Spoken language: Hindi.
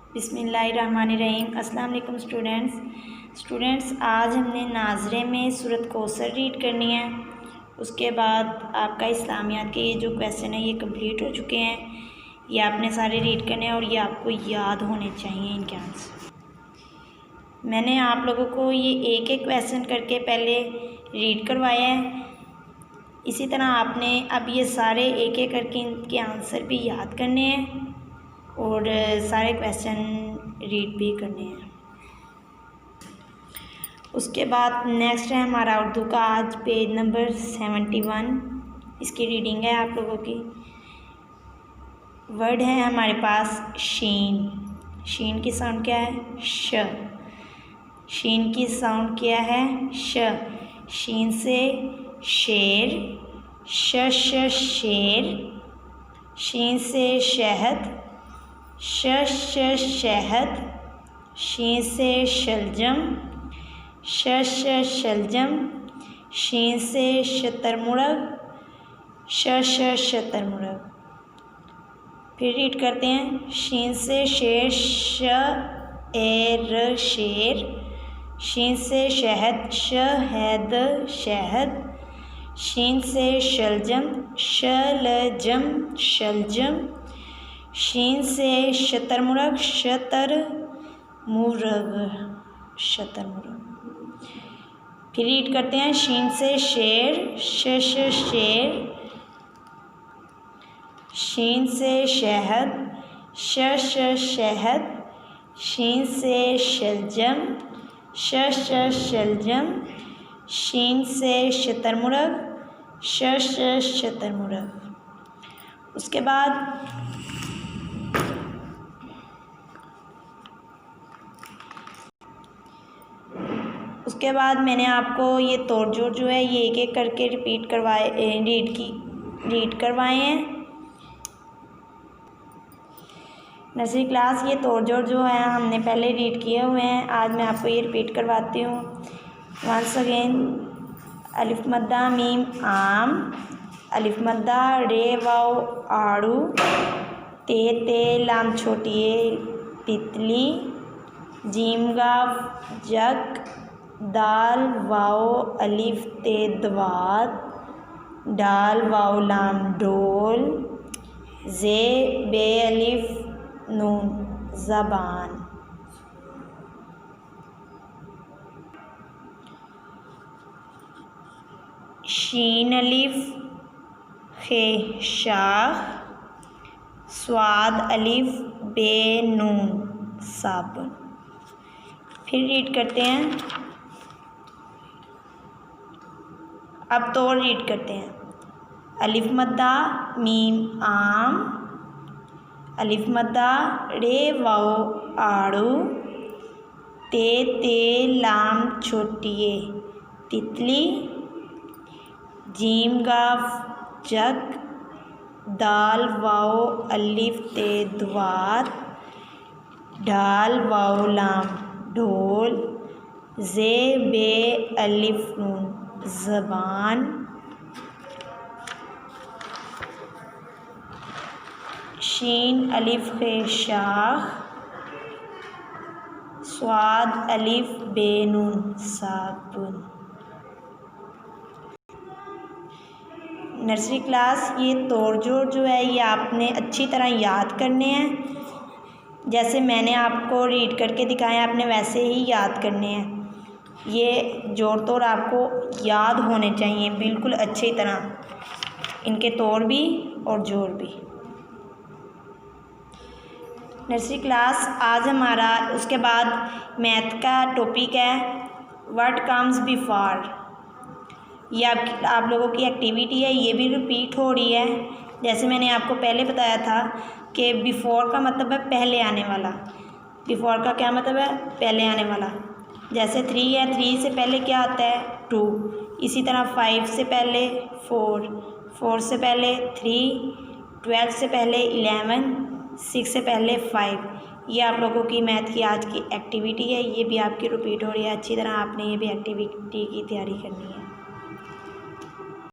बिस्मिल्लाहिर्रहमानिर्रहीम। अस्सलाम वालेकुम स्टूडेंट्स, आज हमने नाज़रे में सूरत कौसर रीड करनी है। उसके बाद आपका इस्लामियात के ये जो क्वेश्चन है ये कंप्लीट हो चुके हैं। ये आपने सारे रीड करने हैं और ये आपको याद होने चाहिए इनके आंसर। मैंने आप लोगों को ये एक एक क्वेश्चन करके पहले रीड करवाया है। इसी तरह आपने अब ये सारे एक एक करके इनके आंसर भी याद करने हैं और सारे क्वेश्चन रीड भी करने हैं। उसके बाद नेक्स्ट है हमारा उर्दू का आज पेज नंबर 71। इसकी रीडिंग है आप लोगों की। वर्ड है हमारे पास शीन। शीन की साउंड क्या है? श। शीन की साउंड क्या है? श। शीन से शेर, श शेर। शीन से शहद, श शहद। शीन से शलजम, श शलजम। शीन से शतरमुर्ग, श शतरमुर्ग। फिर रीड करते हैं। शीन से शेर, शेर। शीन से शहद, शहद शहद। शीन से शलजम, शलजम शलजम। शीन से शतरमुर्ग, शतरमुर्ग शतरमुर्ग। फिर रीड करते हैं। शीन से शेर, शेर। शीन से शहद, श शहद। शीन से शलजम, श शलजम। शीन से शतरमुर्ग, श शतरमुर्ग। उसके बाद मैंने आपको ये तोड़ जोड़ जो है ये एक एक करके रीड करवाए हैं। नर्सरी क्लास ये तोड़ जोड़ जो है हमने पहले रीड किए हुए हैं। आज मैं आपको ये रिपीट करवाती हूँ वंस अगेन। अलिफ मद्दा मीम आम, अलिफ मद्दा रे वाव आड़ू, ते लाम छोटी ए तितली, जीम गाव जग, दाल वाव अलिफ ते दवात, डाल वाव लाम डोल, जे बे अलिफ नून ज़बान। शीन अलिफ खे शाख, स्वाद अलिफ बे नून साबुन। फिर रीड करते हैं। अब तो रीड करते हैं। अलिफ मद्दा मीम आम, अलिफ मद्दा रे वाव आड़ू, ते लाम छोटिए तितली, जीम गाव जग, दाल वाव अलिफ ते द्वात, ढाल वाव लाम ढोल, जे बे अलिफ नून ज़बान। शीन अलिफ खे शाख, स्वाद अलिफ बे नून साबुन। नर्सरी क्लास ये तोड़ जोड़ जो है ये आपने अच्छी तरह याद करने हैं। जैसे मैंने आपको रीड करके दिखाया आपने वैसे ही याद करने हैं। ये जोड़ तोड़ आपको याद होने चाहिए बिल्कुल अच्छी तरह, इनके तोड़ भी और जोड़ भी। नर्सरी क्लास आज हमारा उसके बाद मैथ का टॉपिक है व्हाट कम्स बिफोर। ये आप लोगों की एक्टिविटी है, ये भी रिपीट हो रही है। जैसे मैंने आपको पहले बताया था कि बिफोर का मतलब है पहले आने वाला। बिफोर का क्या मतलब है? पहले आने वाला। जैसे 3 है, 3 से पहले क्या आता है? 2। इसी तरह 5 से पहले 4, 4 से पहले 3, 12 से पहले 11, 6 से पहले 5। ये आप लोगों की मैथ की आज की एक्टिविटी है, ये भी आपकी रिपीट हो रही है। अच्छी तरह आपने ये भी एक्टिविटी की तैयारी करनी है।